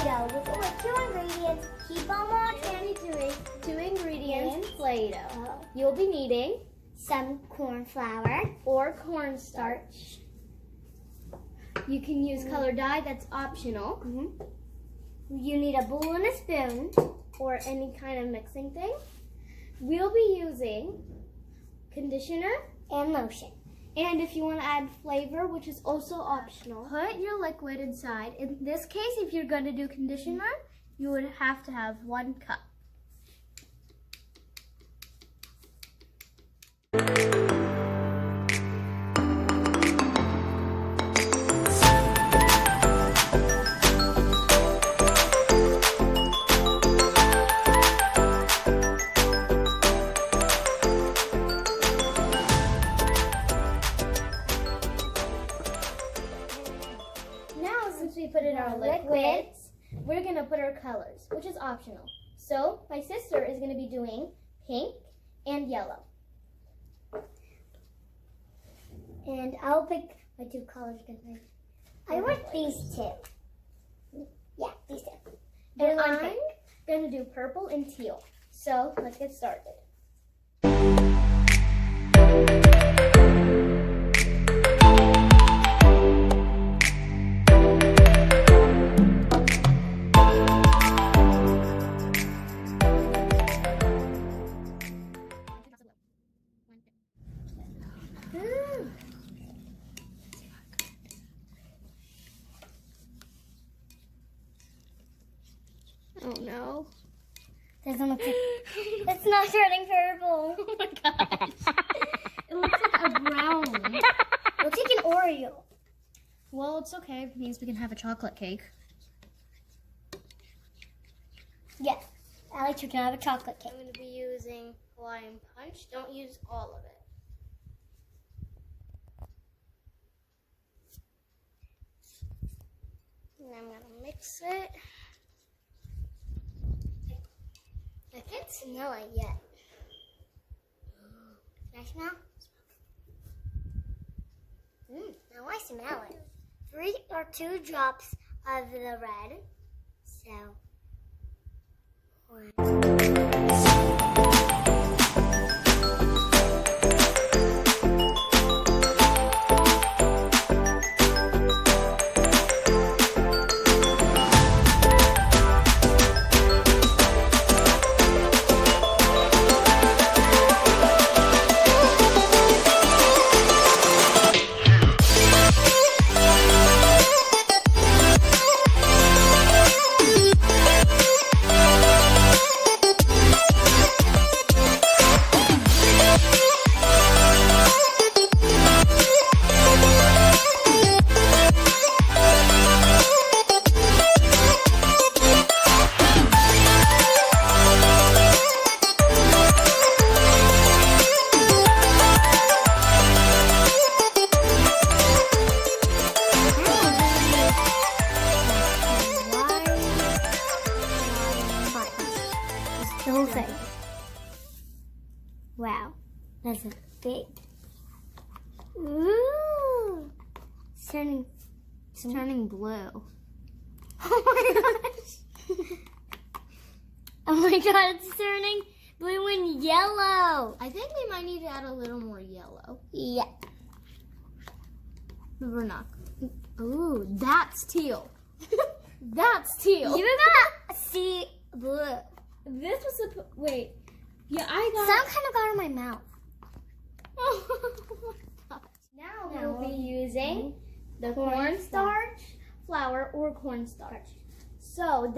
Play-Doh with only 2 ingredients. Keep on watching. Two ingredients, Play-Doh. You'll be needing some corn flour or cornstarch. You can use color dye, that's optional. You need a bowl and a spoon or any kind of mixing thing. We'll be using conditioner and lotion. And if you want to add flavor, which is also optional, put your liquid inside. In this case, if you're going to do conditioner, you would have to have 1 cup. Since we put in our liquids, we're going to put our colors, which is optional. So my sister is going to be doing pink and yellow. And I'll pick my 2 colors because I want these 2. Yeah, these 2. And I'm going to do purple and teal. So let's get started. Oh no. Doesn't look like, it's not turning purple. Oh my gosh. It looks like a brown. It looks like an Oreo. Well, it's okay. It means we can have a chocolate cake. Yes. Alex, you can have a chocolate cake. I'm going to be using Hawaiian Punch. Don't use all of it. And I'm going to mix it. I can't smell it yet. Can I smell? Now I smell it. 3 or 2 drops of the red. So, 1. The whole thing. Wow, that's a big. Ooh, it's turning blue. Oh my gosh! Oh my god, it's turning blue and yellow. I think we might need to add a little more yellow. Yeah. But we're not. Ooh, that's teal. That's teal. You got see blue. This was a wait. Yeah, I got. Some kind of got in my mouth. Oh my gosh. Now we'll be using the cornstarch, flour, or cornstarch. So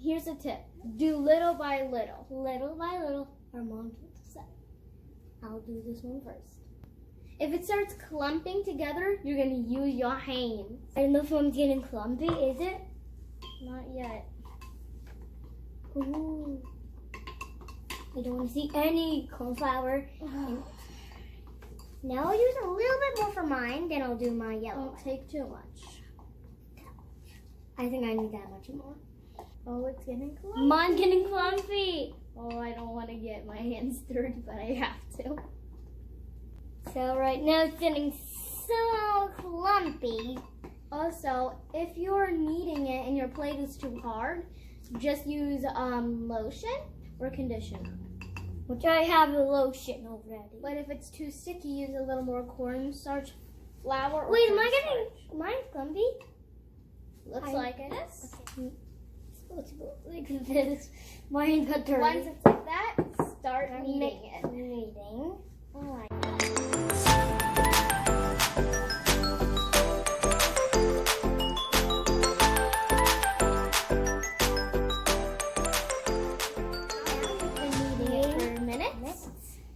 here's a tip. Do little by little. Little by little. Our mom said. I'll do this one first. If it starts clumping together, you're gonna use your hands. I don't know if one's getting clumpy, is it? Not yet. Ooh. I don't want to see any cornflour. Now I'll use a little bit more for mine, then I'll do my yellow. Don't take too much. I think I need that much more. Oh, it's getting clumpy. Mine's getting clumpy. Oh, I don't want to get my hands dirty, but I have to. So right now it's getting so clumpy. Also, if you're kneading it and your plate is too hard, just use lotion or conditioner. Which I have a lotion already. But if it's too sticky, use a little more cornstarch flour. Or Wait, am I cornstarch. getting mine clumpy? Looks like it is. Let's go like this. Mine got dirty. Once it's like that, start kneading it. Kneading. Alright.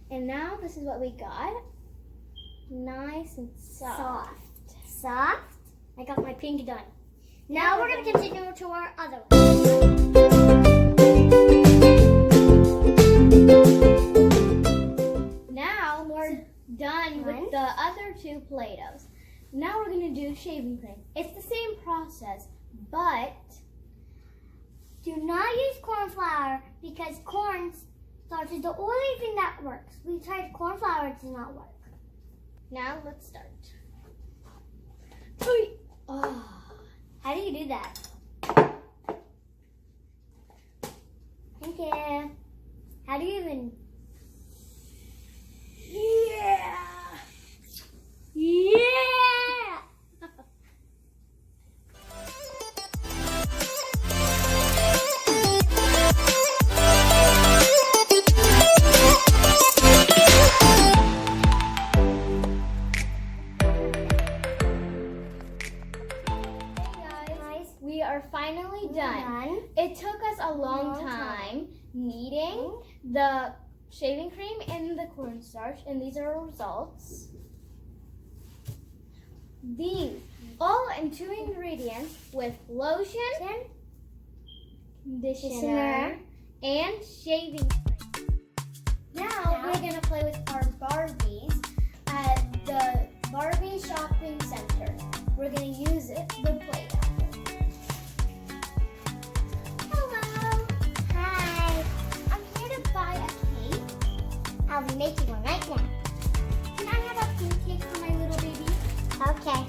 And now this is what we got. Nice and soft. Soft. I got my pink done. Now we're going to continue to our other one. Now we're done with the other two Play-Dohs. Now we're going to do shaving cream. It's the same process, but do not use corn flour because cornstarch is the only thing that works. We tried corn flour, it does not work. now let's start. Oh, how do you do that? Thank you. How do you even? Yeah. We are finally done. It took us a long time kneading the shaving cream and the cornstarch, and these are our results. These all in 2 ingredients with lotion, conditioner, and shaving cream. Now we're gonna play with our Barbies at the Barbie Shopping Center. We're gonna use the Play-Doh. I'll be making one right now. Can I have a pink cake for my little baby? Okay.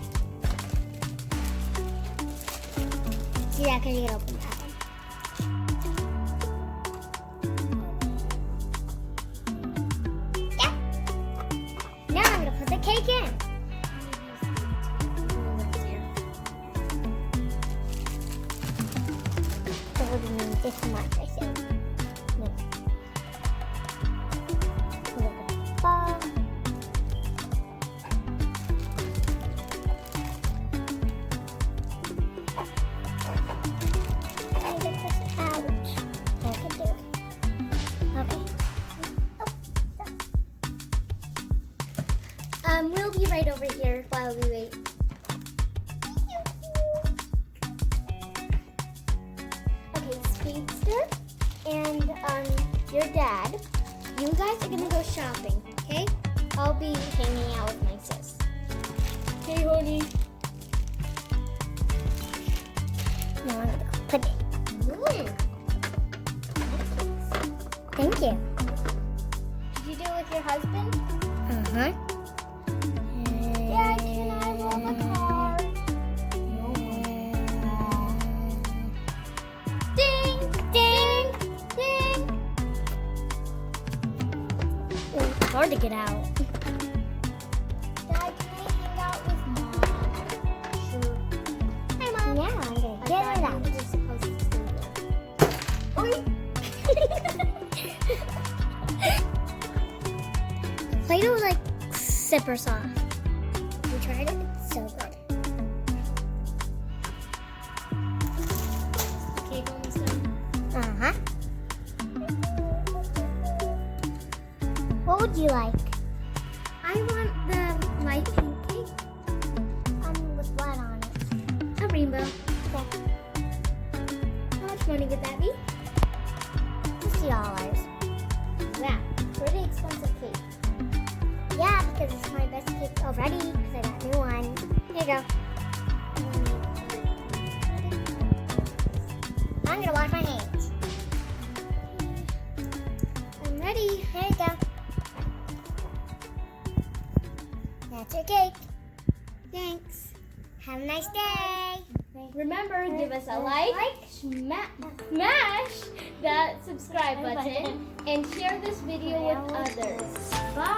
See that because you can open that one. Yeah. Now I'm going to put the cake in. So we're going to need this much, I think. We'll be right over here while we wait. Okay, Speedster and your dad, you guys are gonna go shopping, okay? I'll be hanging out with my sis. Hey, honey. Now I'm gonna go put it. Thank you. Did you do it with your husband? Uh-huh. Dad, can I roll the car? Ding, ding, ding. It's hard to get out. Dad, can I hang out with Mom? Sure. Hi, Mom. Yeah, I'm gonna get it out. You're supposed to stay there. Play-Doh is like super soft. You tried it? It's so good. Cake almost done. Uh-huh. What would you like? I want the light pink cake. With what on it? A rainbow. Okay. How much money would that be? $50. Wow, pretty expensive cake. Yeah, because it's my best cake already, because I got a new one. Here you go. I'm gonna wash my hands. I'm ready. Here you go. That's your cake. Thanks. Have Have a nice day. Remember, give us a like, smash that subscribe button, and share this video with others. Bye.